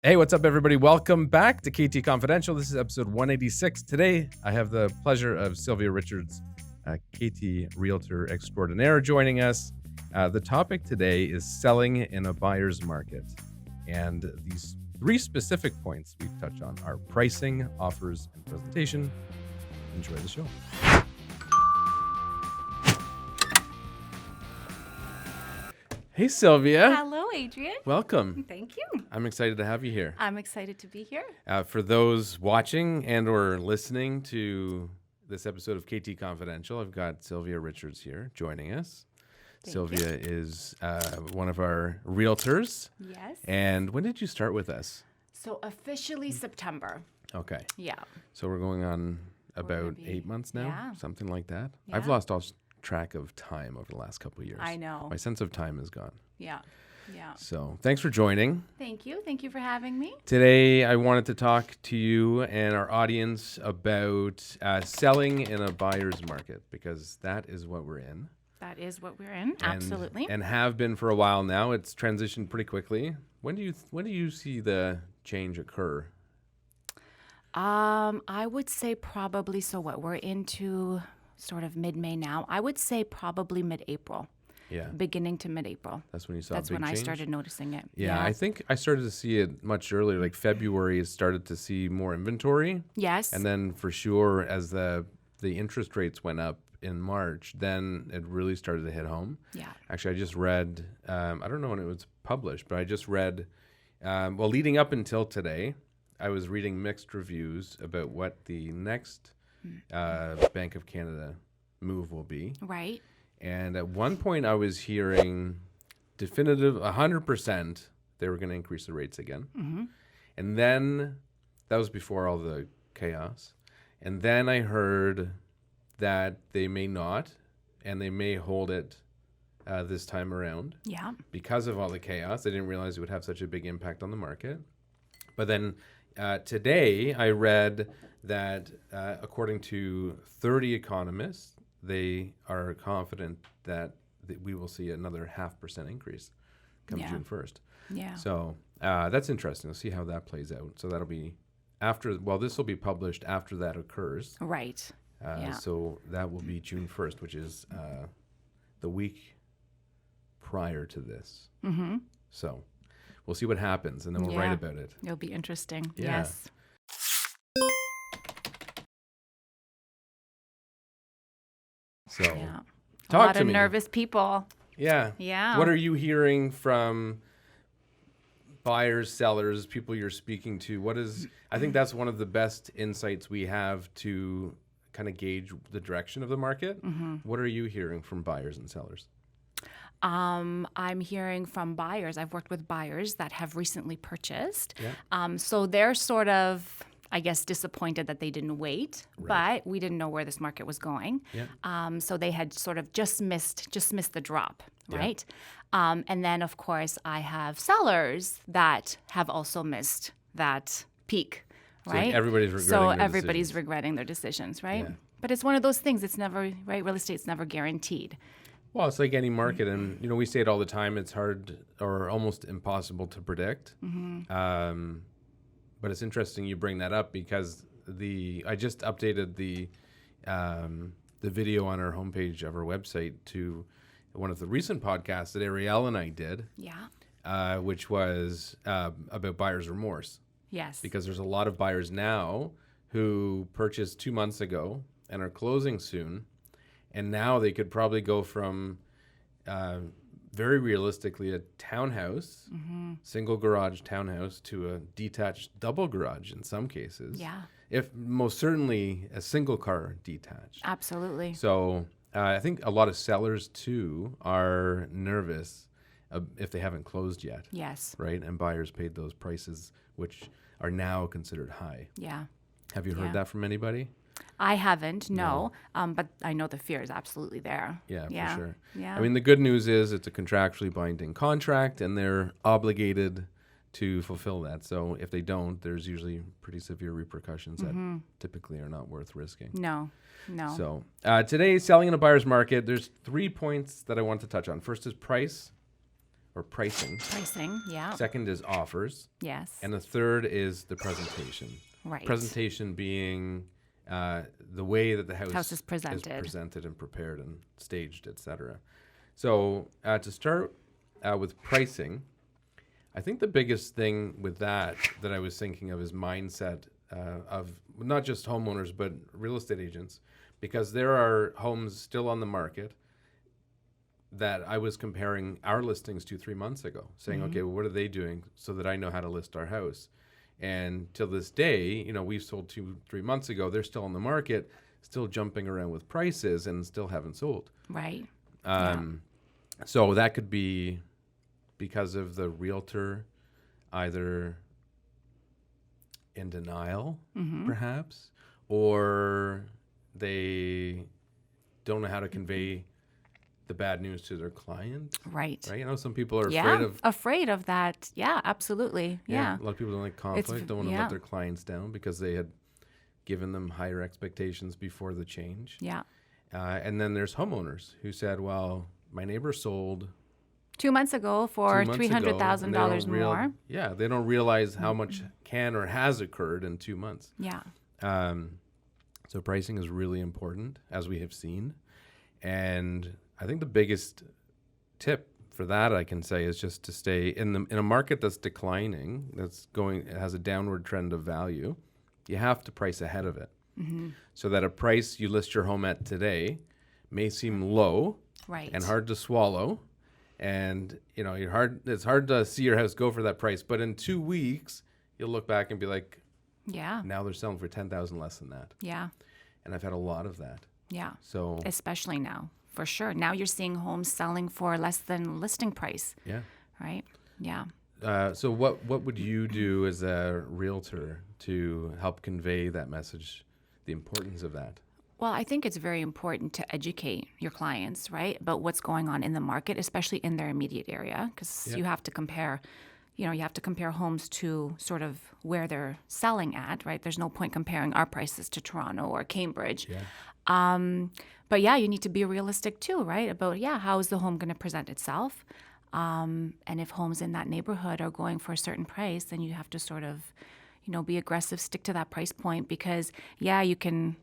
Hey, what's up, everybody? Welcome back to KT Confidential. This is episode 186. Today, I have the pleasure of Sylvia Richards, KT Realtor Extraordinaire, joining us. The topic today is selling in a buyer's market. And these three specific points we touch on are pricing, offers, and presentation. Enjoy the show. Hey, Sylvia. Hello, Adrian. Welcome. Thank you. I'm excited to have you here. I'm excited to be here. For those watching and or listening to this episode of KT Confidential, I've got Sylvia Richards here joining us. Sylvia is one of our realtors. Yes. And when did you start with us? So officially September. Okay. Yeah. So we're going on about 8 months now, yeah. something like that. Yeah. I've lost all track of time over the last couple of years. I know. My sense of time is gone. Yeah. Yeah. So thanks for joining. Thank you. Thank you for having me. Today, I wanted to talk to you and our audience about selling in a buyer's market, because that is what we're in. That is what we're in. Absolutely. And have been for a while now. It's transitioned pretty quickly. When do you see the change occur? I would say probably, so what, we're into sort of mid-May now. I would say probably mid-April. Yeah. Beginning to mid-April. That's when you saw That's a big when change? I started noticing it. Yeah, I think I started to see it much earlier. Like February, it started to see more inventory. Yes. And then for sure, as the interest rates went up in March, then it really started to hit home. Yeah. Actually, I just read, I don't know when it was published, but I just read, leading up until today, I was reading mixed reviews about what the next Bank of Canada move will be. Right. And at one point, I was hearing definitive 100% they were going to increase the rates again. Mm-hmm. And then that was before all the chaos. And then I heard that they may not, and they may hold it this time around. Yeah. Because of all the chaos. They didn't realize it would have such a big impact on the market. But then today, I read that according to 30 economists, they are confident that we will see another 0.5% increase come June 1st. Yeah. So that's interesting. We'll see how that plays out. So that'll be after, this will be published after that occurs. Right. So that will be June 1st, which is the week prior to this. Mm-hmm. So we'll see what happens, and then we'll write about it. It'll be interesting. Yeah. Yes. So Yeah. talk a lot to of me. nervous people. Yeah. Yeah. What are you hearing from buyers, sellers, people you're speaking to? I think that's one of the best insights we have to kind of gauge the direction of the market. Mm-hmm. What are you hearing from buyers and sellers? I'm hearing from buyers. I've worked with buyers that have recently purchased. Yeah. So they're sort of, I guess, disappointed that they didn't wait, Right. but we didn't know where this market was going. Yeah. So they had sort of just missed the drop, Yeah. right? And then, of course, I have sellers that have also missed that peak, right? Like everybody's regretting So their everybody's decisions. regretting their decisions, right? Yeah. But it's one of those things. It's never, right? Real estate's never guaranteed. Well, it's like any market, and we say it all the time. It's hard or almost impossible to predict. Mm-hmm. But it's interesting you bring that up, because I just updated the video on our homepage of our website to one of the recent podcasts that Ariel and I did, Yeah. which was about buyer's remorse, Yes. because there's a lot of buyers now who purchased 2 months ago and are closing soon. And now they could probably go from, very realistically, a townhouse, single garage townhouse, to a detached double garage in some cases. Yeah. If most certainly a single car detached. Absolutely. So I think a lot of sellers too are nervous if they haven't closed yet, Yes. right? And buyers paid those prices, which are now considered high. Yeah. Have you heard Yeah. that from anybody? I haven't, no. But I know the fear is absolutely there. Yeah, for sure. Yeah. I mean, the good news is it's a contractually binding contract, and they're obligated to fulfill that. So if they don't, there's usually pretty severe repercussions that typically are not worth risking. No. So today, selling in a buyer's market, there's 3 points that I want to touch on. First is price, or pricing. Pricing, yeah. Second is offers. Yes. And the third is the presentation. Right. Presentation being the way that the house is presented. And prepared and staged, etc. So to start with pricing, I think the biggest thing with that I was thinking of is mindset of not just homeowners, but real estate agents, because there are homes still on the market that I was comparing our listings to 3 months ago, saying, okay, well, what are they doing so that I know how to list our house? And till this day, we've sold 2-3 months ago. They're still on the market, still jumping around with prices and still haven't sold. Right. So that could be because of the realtor either in denial, perhaps, or they don't know how to convey the bad news to their client. Right. Some people are afraid of that. Yeah, absolutely. Yeah. A lot of people don't like conflict, don't want to let their clients down because they had given them higher expectations before the change. Yeah. And then there's homeowners who said, well, my neighbor sold 2 months ago for $300,000 more. Yeah, they don't realize how much can or has occurred in 2 months. Yeah. So pricing is really important, as we have seen. And I think the biggest tip for that I can say is just to stay in a market that's declining, it has a downward trend of value. You have to price ahead of it. So that a price you list your home at today may seem low and hard to swallow. And it's hard to see your house go for that price. But in 2 weeks, you'll look back and be like, yeah, now they're selling for $10,000 less than that. Yeah. And I've had a lot of that. Yeah. So especially now, for sure. Now you're seeing homes selling for less than listing price. Yeah. Right. Yeah. So what would you do as a realtor to help convey that message, the importance of that? Well, I think it's very important to educate your clients, right, about what's going on in the market, especially in their immediate area, because you have to compare, you have to compare homes to sort of where they're selling at, right? There's no point comparing our prices to Toronto or Cambridge. Yeah. But you need to be realistic too, right? About, how is the home going to present itself? And if homes in that neighborhood are going for a certain price, then you have to sort of, be aggressive, stick to that price point because, you can,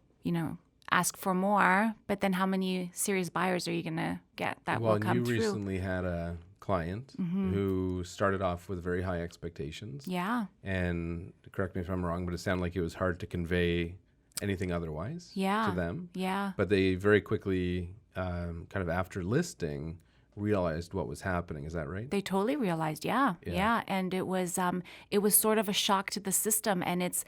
ask for more, but then how many serious buyers are you going to get that will come through? Well, you recently had a client who started off with very high expectations. Yeah. And correct me if I'm wrong, but it sounded like it was hard to convey anything otherwise to them. Yeah. But they very quickly, kind of after listing, realized what was happening. Is that right? They totally realized, yeah. And it was sort of a shock to the system. And it's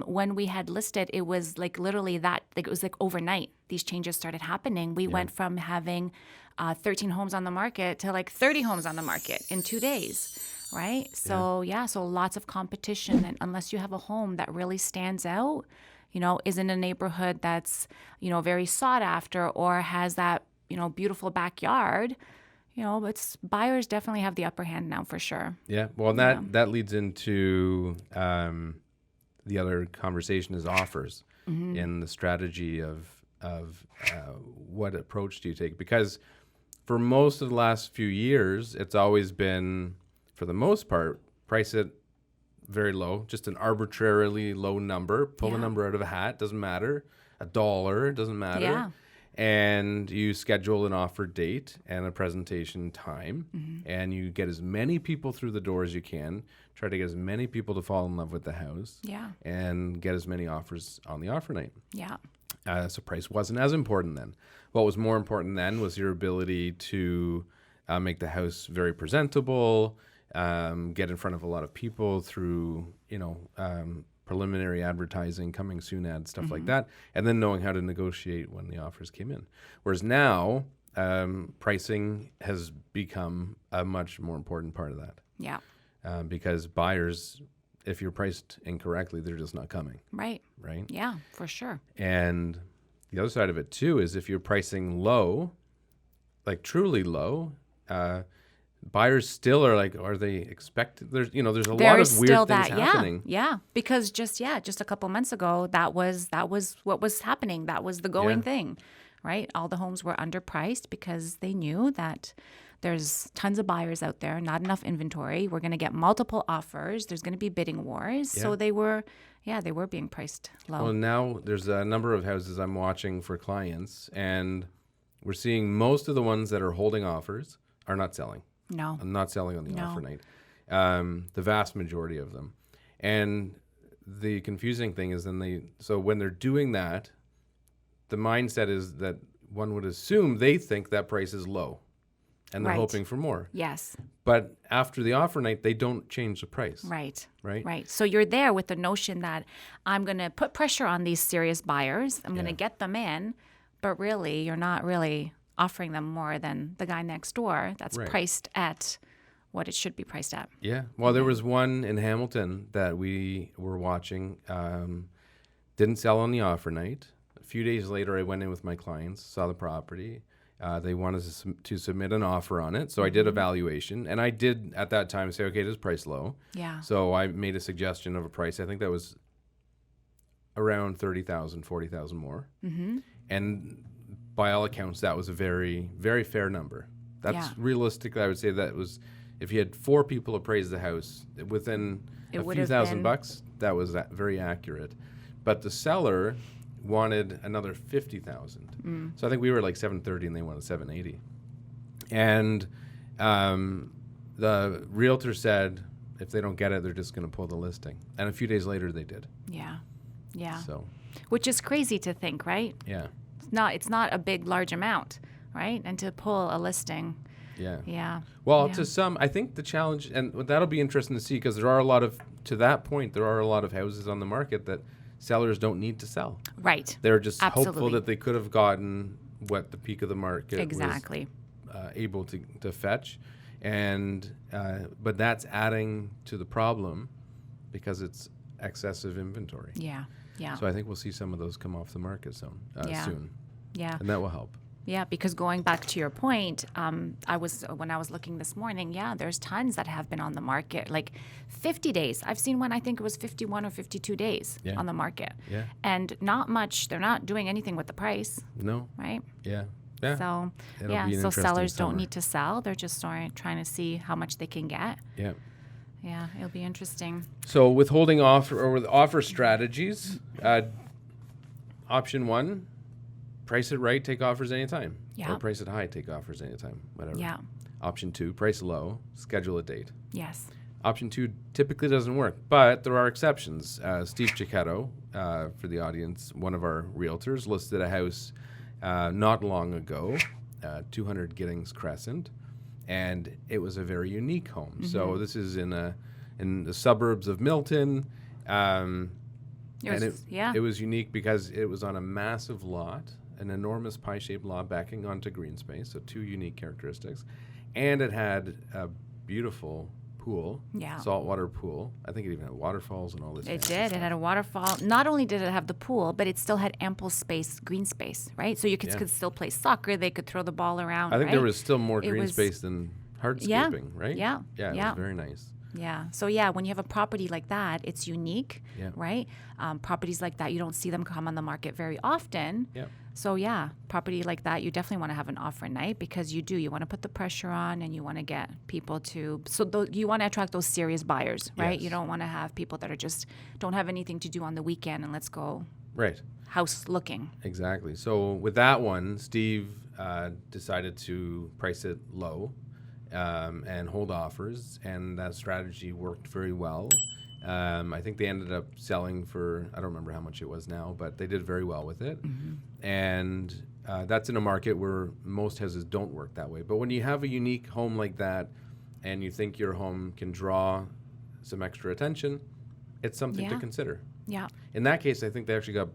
when we had listed, it was like literally that, like it was like overnight. These changes started happening. We went from having 13 homes on the market to like 30 homes on the market in 2 days, right? So so lots of competition. And unless you have a home that really stands out, is in a neighborhood that's, very sought after or has that, beautiful backyard, buyers definitely have the upper hand now for sure. Yeah. Well, that leads into the other conversation is offers in the strategy of what approach do you take? Because for most of the last few years, it's always been, for the most part, price it very low, just an arbitrarily low number, pull a number out of a hat, doesn't matter, $1, doesn't matter. Yeah. And you schedule an offer date and a presentation time, and you get as many people through the door as you can, try to get as many people to fall in love with the house, and get as many offers on the offer night. Yeah. So price wasn't as important then. What was more important then was your ability to make the house very presentable, get in front of a lot of people through, preliminary advertising, coming soon ads, stuff like that, and then knowing how to negotiate when the offers came in. Whereas now, pricing has become a much more important part of that. Yeah. Because buyers, if you're priced incorrectly, they're just not coming. Right. Right? Yeah, for sure. And the other side of it too is if you're pricing low, like truly low, buyers still are like, are they expected? There's a lot of weird things happening. Yeah. Because just a couple months ago, that was what was happening. That was the going thing, right? All the homes were underpriced because they knew that there's tons of buyers out there, not enough inventory. We're going to get multiple offers. There's going to be bidding wars. Yeah. So they were being priced low. Well, now there's a number of houses I'm watching for clients, and we're seeing most of the ones that are holding offers are not selling. No. I'm not selling on the No. offer night. The vast majority of them. And the confusing thing is so when they're doing that, the mindset is that one would assume they think that price is low and they're Right. hoping for more. Yes. But after the offer night, they don't change the price. Right. Right? Right. So you're there with the notion that I'm going to put pressure on these serious buyers. I'm going to get them in, but really you're not really offering them more than the guy next door that's Right. priced at what it should be priced at. Yeah. Well, there was one in Hamilton that we were watching, didn't sell on the offer night. A few days later, I went in with my clients, saw the property. They wanted to submit an offer on it. So I did a valuation. And I did, at that time, say, okay, this price low. Yeah. So I made a suggestion of a price. I think that was around 30,000, 40,000 more. Mm-hmm. And by all accounts, that was a very, very fair number. That's Yeah. realistic. I would say that was, if you had 4 people appraise the house within It a would few have thousand been- bucks, that was very accurate. But the seller wanted another 50,000. So I think we were like 730 and they wanted 780. And the realtor said if they don't get it, they're just going to pull the listing. And a few days later, they did. Yeah. Yeah. So Which is crazy to think, right? yeah, It's not a big, large amount, right? And to pull a listing, yeah. yeah. Well, Yeah. to some, I think the challenge, and that'll be interesting to see, because there are a lot of, to that point, there are a lot of houses on the market that sellers don't need to sell. Right. They're just hopeful Absolutely. that they could have gotten what the peak of the market Exactly. was able to fetch. And, but that's adding to the problem because it's excessive inventory. Yeah. Yeah. So I think we'll see some of those come off the market soon. Yeah. Yeah. And that will help. Yeah, because going back to your point, when I was looking this morning, there's tons that have been on the market, like 50 days. I've seen one, I think it was 51 or 52 days Yeah. on the market. Yeah. And not much, they're not doing anything with the price, No. right? Yeah. Yeah. So, It'll yeah, be an so interesting sellers summer. don't need to sell. They're just trying to see how much they can get. Yeah. Yeah, it'll be interesting. So withholding offer or with offer strategies, option 1, price it right, take offers anytime. Yeah. Or price it high, take offers anytime, whatever. Yeah. Option 2, price low, schedule a date. Yes. Option 2 typically doesn't work, but there are exceptions. Steve Cicchetto, for the audience, one of our realtors, listed a house not long ago, 200 Giddings Crescent, and it was a very unique home. So this is in the suburbs of Milton. And it was unique because it was on a massive lot, an enormous pie-shaped lot backing onto green space, so 2 unique characteristics. And it had a beautiful pool, Yeah. saltwater pool. I think it even had waterfalls and all this. It fancy did. stuff. It had a waterfall. Not only did it have the pool, but it still had ample space, green space, right? So you could still play soccer. They could throw the ball around. I think there right? was still more It green was- space than hardscaping, Yeah. right? Yeah. Yeah, it Yeah. was very nice. Yeah. So when you have a property like that, it's unique, Yeah. right? Properties like that, you don't see them come on the market very often. Yeah. So property like that, you definitely want to have an offer night because you want to put the pressure on and you want to get people to. So you want to attract those serious buyers, right? Yes. You don't want to have people that are just don't have anything to do on the weekend and let's go Right. house looking. Exactly. So with that one, Steve decided to price it low and hold offers, and that strategy worked very well. I think they ended up selling for, I don't remember how much it was now, but they did very well with it. And that's in a market where most houses don't work that way. But when you have a unique home like that and you think your home can draw some extra attention, it's something to Yeah. consider. Yeah. In that case, I think they actually got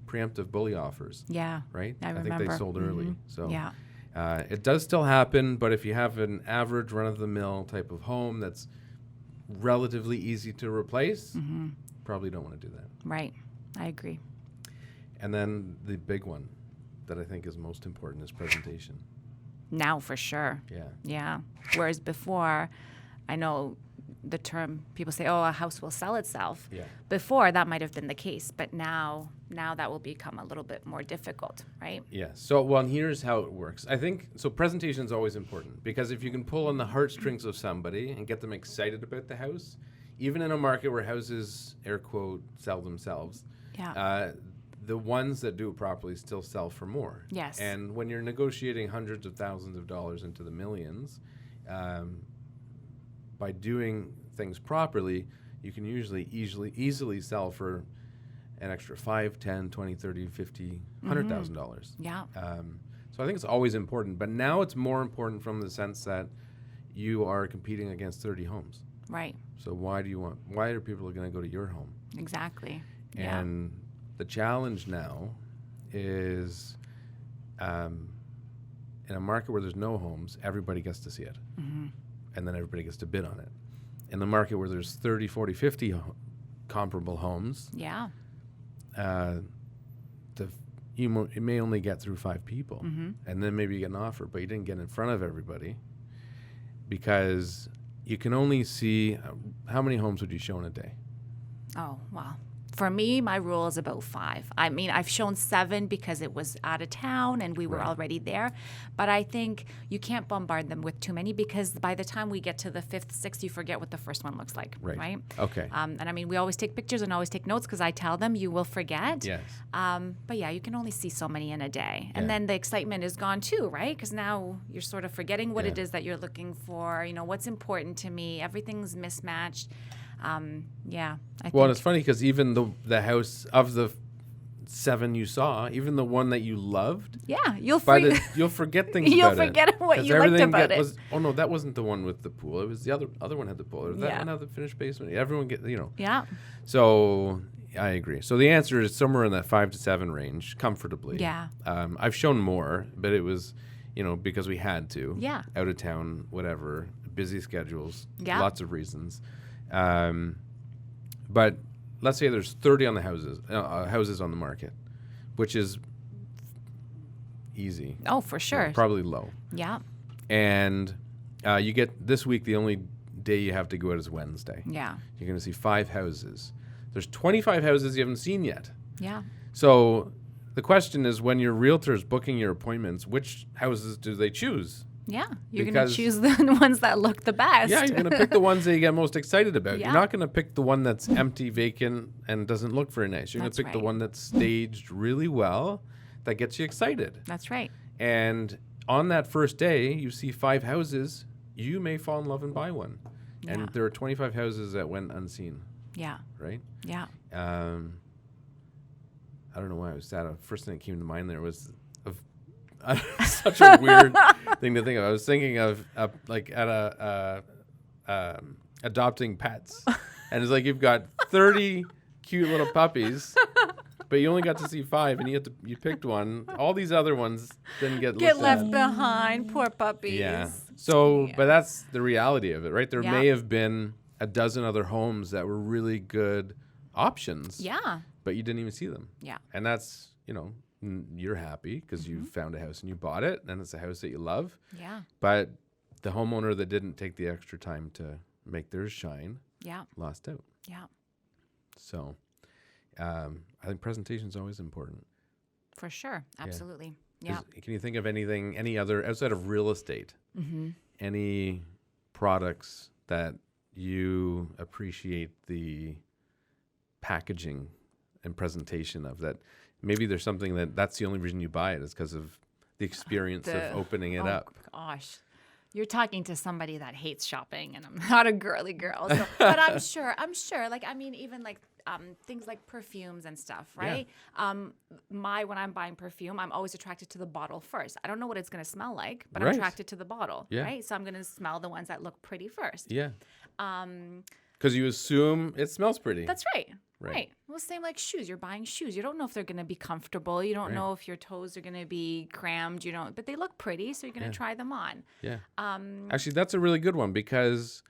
preemptive bully offers. Yeah. Right? I think remember. they sold early. So Yeah. it does still happen, but if you have an average run-of-the-mill type of home that's relatively easy to replace, probably don't want to do that. Right. I agree. And then the big one that I think is most important is presentation. Now for sure. Yeah. Yeah. Whereas before, I know the term people say, oh, a house will sell itself. Yeah. Before that might have been the case, but now that will become a little bit more difficult, right? Yeah. So, well, and here's how it works. I think so. Presentation is always important because if you can pull on the heartstrings of somebody and get them excited about the house, even in a market where houses, air quote, sell themselves, Yeah. the ones that do it properly still sell for more. Yes. And when you're negotiating hundreds of thousands of dollars into the millions, by doing things properly, you can usually easily sell for an extra 5, 10, 20, 30, 50, $100,000. Yeah. So I think it's always important, but now it's more important from the sense that you are competing against 30 homes. Right. So why are people going to go to your home? Exactly. And the challenge now is in a market where there's no homes, everybody gets to see it. And then everybody gets to bid on it. In the market where there's 30, 40, 50 comparable homes, Yeah. You may only get through 5 people. And then maybe you get an offer, but you didn't get in front of everybody because you can only see how many homes would you show in a day? Oh, wow. For me, my rule is about 5. I mean, I've shown 7 because it was out of town and we were Right. already there. But I think you can't bombard them with too many because by the time we get to the 5th, 6th, you forget what the first one looks like, right? Okay. And I mean, we always take pictures and always take notes because I tell them you will forget. Yes. But yeah, you can only see so many in a day. And Yeah. then the excitement is gone too, right? Because now you're sort of forgetting what Yeah. it is that you're looking for, what's important to me. Everything's mismatched. Yeah, I Well, and think. it's funny because even the house of the 7 you saw, even the one that you loved, Yeah, you'll you'll forget things You'll about it. forget what 'Cause you liked everything about it. oh no, that wasn't the one with the pool. It was the other one had the pool. Or that Yeah. one had the finished basement. Everyone Yeah, So I agree. So the answer is somewhere in that 5 to 7 range, comfortably. Yeah. I've shown more, but it was, because we had to. Yeah. Out of town, whatever, busy schedules. Yeah. Lots of reasons. But let's say there's 30 on the houses on the market, which is easy. oh, for sure. Probably low. Yeah, And you get this week, the only day you have to go out is Wednesday. yeah, You're going to see 5 houses. There's 25 houses you haven't seen yet. yeah. So the question is, when your realtor is booking your appointments, which houses do they choose? Yeah, you're going to Because- choose the ones that look the best. Yeah, you're going to pick the ones that you get most excited about. Yeah. You're not going to pick the one that's empty, vacant, and doesn't look very nice. You're going That's to pick the right. one that's staged really well, that gets you excited. That's right. And on that first day, you see 5 houses. You may fall in love and buy one. Yeah. And there are 25 houses that went unseen, Yeah, right? yeah. I don't know why I was sad. First thing that came to mind there was such a weird thing to think of. I was thinking of like at adopting pets, and it's like you've got 30 cute little puppies, but you only got to see 5, and you picked one. All these other ones didn't get Get looked left at. behind, poor puppies. Yeah. So, Yeah. but that's the reality of it, right? There Yeah. may have been a dozen other homes that were really good options. Yeah, But you didn't even see them. yeah, And that's, you're happy because you found a house and you bought it and it's a house that you love. yeah, But the homeowner that didn't take the extra time to make theirs shine yeah, lost out. yeah, So I think presentation is always important. for sure. Absolutely. 'Cause Yeah. Can you think of any other, outside of real estate, any products that you appreciate the packaging and presentation of, that maybe there's something that's the only reason you buy it is because of the experience of opening it up? Gosh. You're talking to somebody that hates shopping, and I'm not a girly girl. So, but I'm sure. Like, I mean, even like things like perfumes and stuff, right? When I'm buying perfume, I'm always attracted to the bottle first. I don't know what it's going to smell like, but Right. I'm attracted to the bottle, Yeah. right? So I'm going to smell the ones that look pretty first. Yeah. Because you assume it smells pretty. That's right. Right. Right. Well, same like shoes. You're buying shoes. You don't know if they're going to be comfortable. You don't Right. know if your toes are going to be crammed. You don't, but they look pretty, so you're going to try them on. Yeah. Actually, that's a really good one because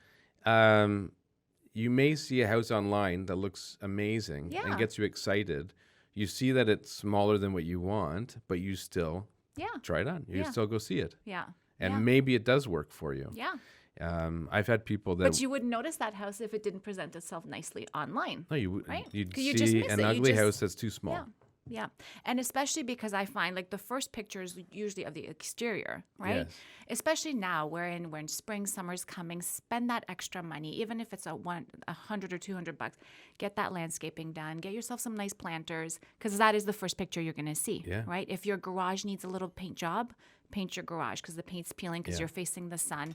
you may see a house online that looks amazing Yeah. and gets you excited. You see that it's smaller than what you want, but you still Yeah. try it on. You Yeah. still go see it. Yeah. And yeah. maybe it does work for you. Yeah. I've had people that But you wouldn't notice that house if it didn't present itself nicely online. no, you'd right? see You just miss an it. You ugly just- house that's too small. Yeah. Yeah. And especially because I find like the first picture is usually of the exterior, right? Yes. Especially now we're in spring, summer's coming, spend that extra money, even if it's $100 or $200, get that landscaping done, get yourself some nice planters, because that is the first picture you're going to see, Yeah. right? If your garage needs a little paint job, paint your garage because the paint's peeling because Yeah. you're facing the sun.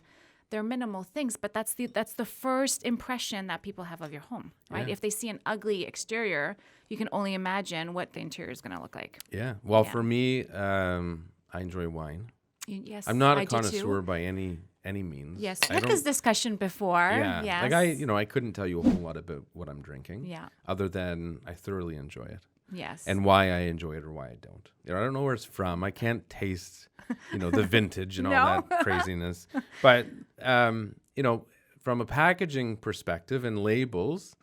They're minimal things, but that's the first impression that people have of your home, right? Yeah. If they see an ugly exterior, you can only imagine what the interior is going to look like. Yeah. Well, Yeah. for me, I enjoy wine. Yes, I'm not I a do too. connoisseur by any means. Yes, I we had don't- this discussion before. Yeah. Yes. Like I couldn't tell you a whole lot about what I'm drinking. Yeah. Other than I thoroughly enjoy it. Yes. And why I enjoy it or why I don't. I don't know where it's from. I can't taste, the vintage and all No. that craziness. But, from a packaging perspective and labels,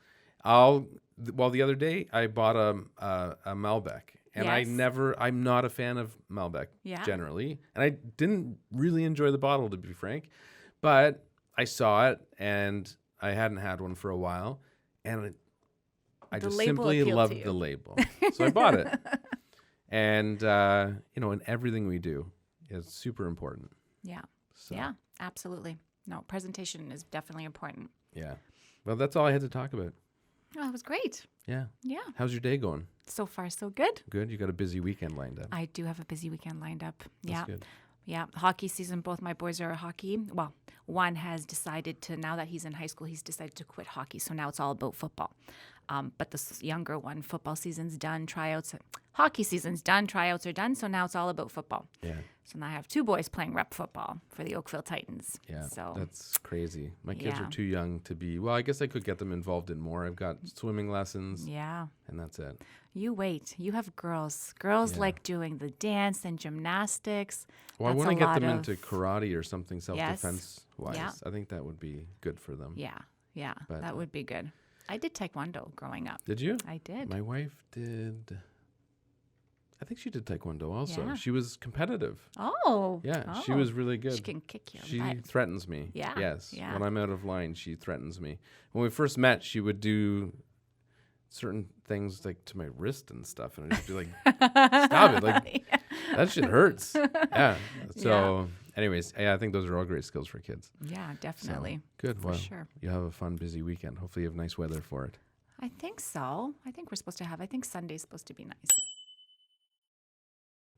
the other day I bought a Malbec. And Yes. I'm not a fan of Malbec Yeah. generally. And I didn't really enjoy the bottle, to be frank. But I saw it and I hadn't had one for a while. And I The just label simply appealed to loved you. the label. So I bought it. And, in everything we do, it's super important. yeah. So, Yeah, absolutely. No, presentation is definitely important. yeah. Well, that's all I had to talk about. Oh, it was great. Yeah. Yeah. How's your day going? So far, so good. Good. You got a busy weekend lined up. I do have a busy weekend lined up. That's Yeah. good. Yeah. Hockey season. Both my boys are hockey. Well, one has decided to, now that he's in high school, he's decided to quit hockey. So now it's all about football. But the younger one, football season's done, tryouts, hockey season's done, tryouts are done. So now it's all about football. Yeah. So now I have two boys playing rep football for the Oakville Titans. Yeah. So That's crazy. My kids Yeah. are too young to be, well, I guess I could get them involved in more. I've got swimming lessons yeah. and that's it. You wait. You have girls. Girls Yeah. like doing the dance and gymnastics. Well, I That's want to a get lot them of- into karate or something self-defense wise. Yeah. I think that would be good for them. Yeah. Yeah. But, that would be good. I did Taekwondo growing up. Did you? I did. My wife did. I think she did Taekwondo also. Yeah. She was competitive. Oh. Yeah, she Oh. was really good. She can kick your She butt. threatens me. Yeah, Yes. yeah. When I'm out of line, she threatens me. When we first met, she would do certain things like to my wrist and stuff, and I'd just be like, "Stop it! Like that shit hurts." Yeah. So, anyways, I think those are all great skills for kids. Yeah, So, definitely. good. For Well, sure. you have a fun, busy weekend. Hopefully, you have nice weather for it. I think so. I think we're supposed to have, I think Sunday's supposed to be nice.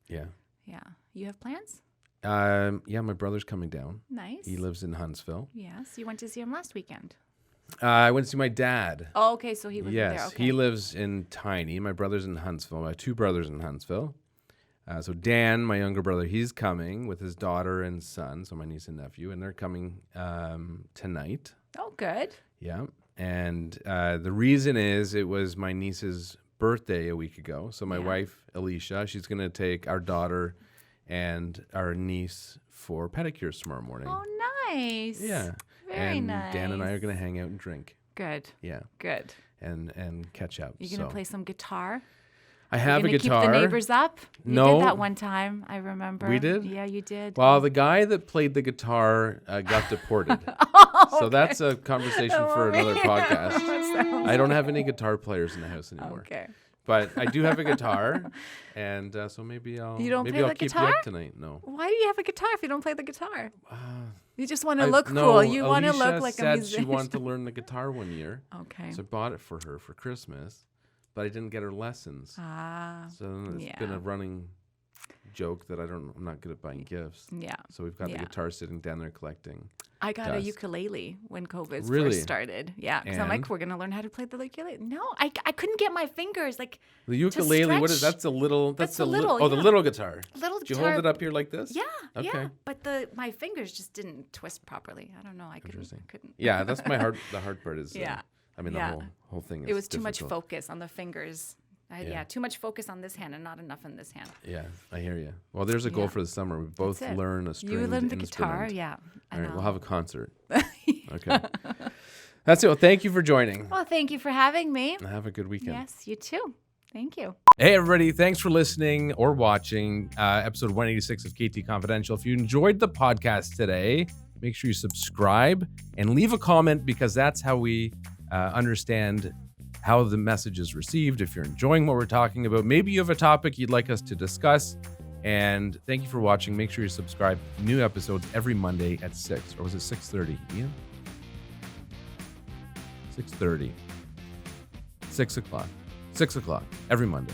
Yeah. Yeah. You have plans? Yeah. My brother's coming down. Nice. He lives in Huntsville. Yes. You went to see him last weekend. I went to see my dad. Oh, okay. So he was Yes, there. Okay. he lives in Tiny. My brother's in Huntsville. My two brothers in Huntsville. So Dan, my younger brother, he's coming with his daughter and son, so my niece and nephew, and they're coming tonight. Oh, good. Yeah, and the reason is it was my niece's birthday a week ago. So my Yeah. wife, Alicia, she's going to take our daughter and our niece for pedicures tomorrow morning. Oh, nice. Yeah. Very and nice. Dan and I are going to hang out and drink. Good. Yeah, Good. and catch up. You gonna So play some guitar? I have a You're gonna guitar. keep the neighbors up? You No. did that one time, I remember. We did? Yeah, you did. Well, the guy that played the guitar got deported. So that's a conversation for another podcast. I don't have any guitar players in the house anymore. Okay. But I do have a guitar, and so maybe I'll You don't maybe play I'll the keep guitar? you up tonight. No. Why do you have a guitar if you don't play the guitar? You just want to I- look no, cool. You want to Alicia look like a said musician. she wanted to learn the guitar one year, Okay. so I bought it for her for Christmas, but I didn't get her lessons. Ah. So then it's been yeah. a running joke that I'm not good at buying gifts. Yeah. So we've got Yeah. the guitar sitting down there collecting. I got a dust. ukulele when COVID Really? first started. Yeah. Because I'm like, And? we're going to learn how to play the ukulele. No, I couldn't get my fingers. Like, The ukulele, what is stretch. that's a little That's a a little little, the yeah. little guitar. little Did you guitar. hold it up here like this? Yeah. Okay. Yeah. But my fingers just didn't twist properly. I don't know. I Interesting. couldn't. Yeah, that's my hard the hard part is Yeah. I mean Yeah. the whole thing is It was too much difficult. focus on the fingers. Yeah. Yeah, too much focus on this hand and not enough on this hand. Yeah, I hear you. Well, there's a goal Yeah. for the summer. We both That's it. learn a stringed You learned the instrument. guitar, yeah. All right, we'll have a concert. Okay. That's it. Well, thank you for joining. Well, thank you for having me. Have a good weekend. Yes, you too. Thank you. Hey, everybody. Thanks for listening or watching episode 186 of KT Confidential. If you enjoyed the podcast today, Make sure you subscribe and leave a comment, because that's how we understand how the message is received. If you're enjoying what we're talking about, maybe you have a topic you'd like us to discuss. And thank you for watching. Make sure you subscribe. New episodes every Monday at 6. Or was it 6:30? Ian? 6:30. 6 o'clock. 6 o'clock every Monday.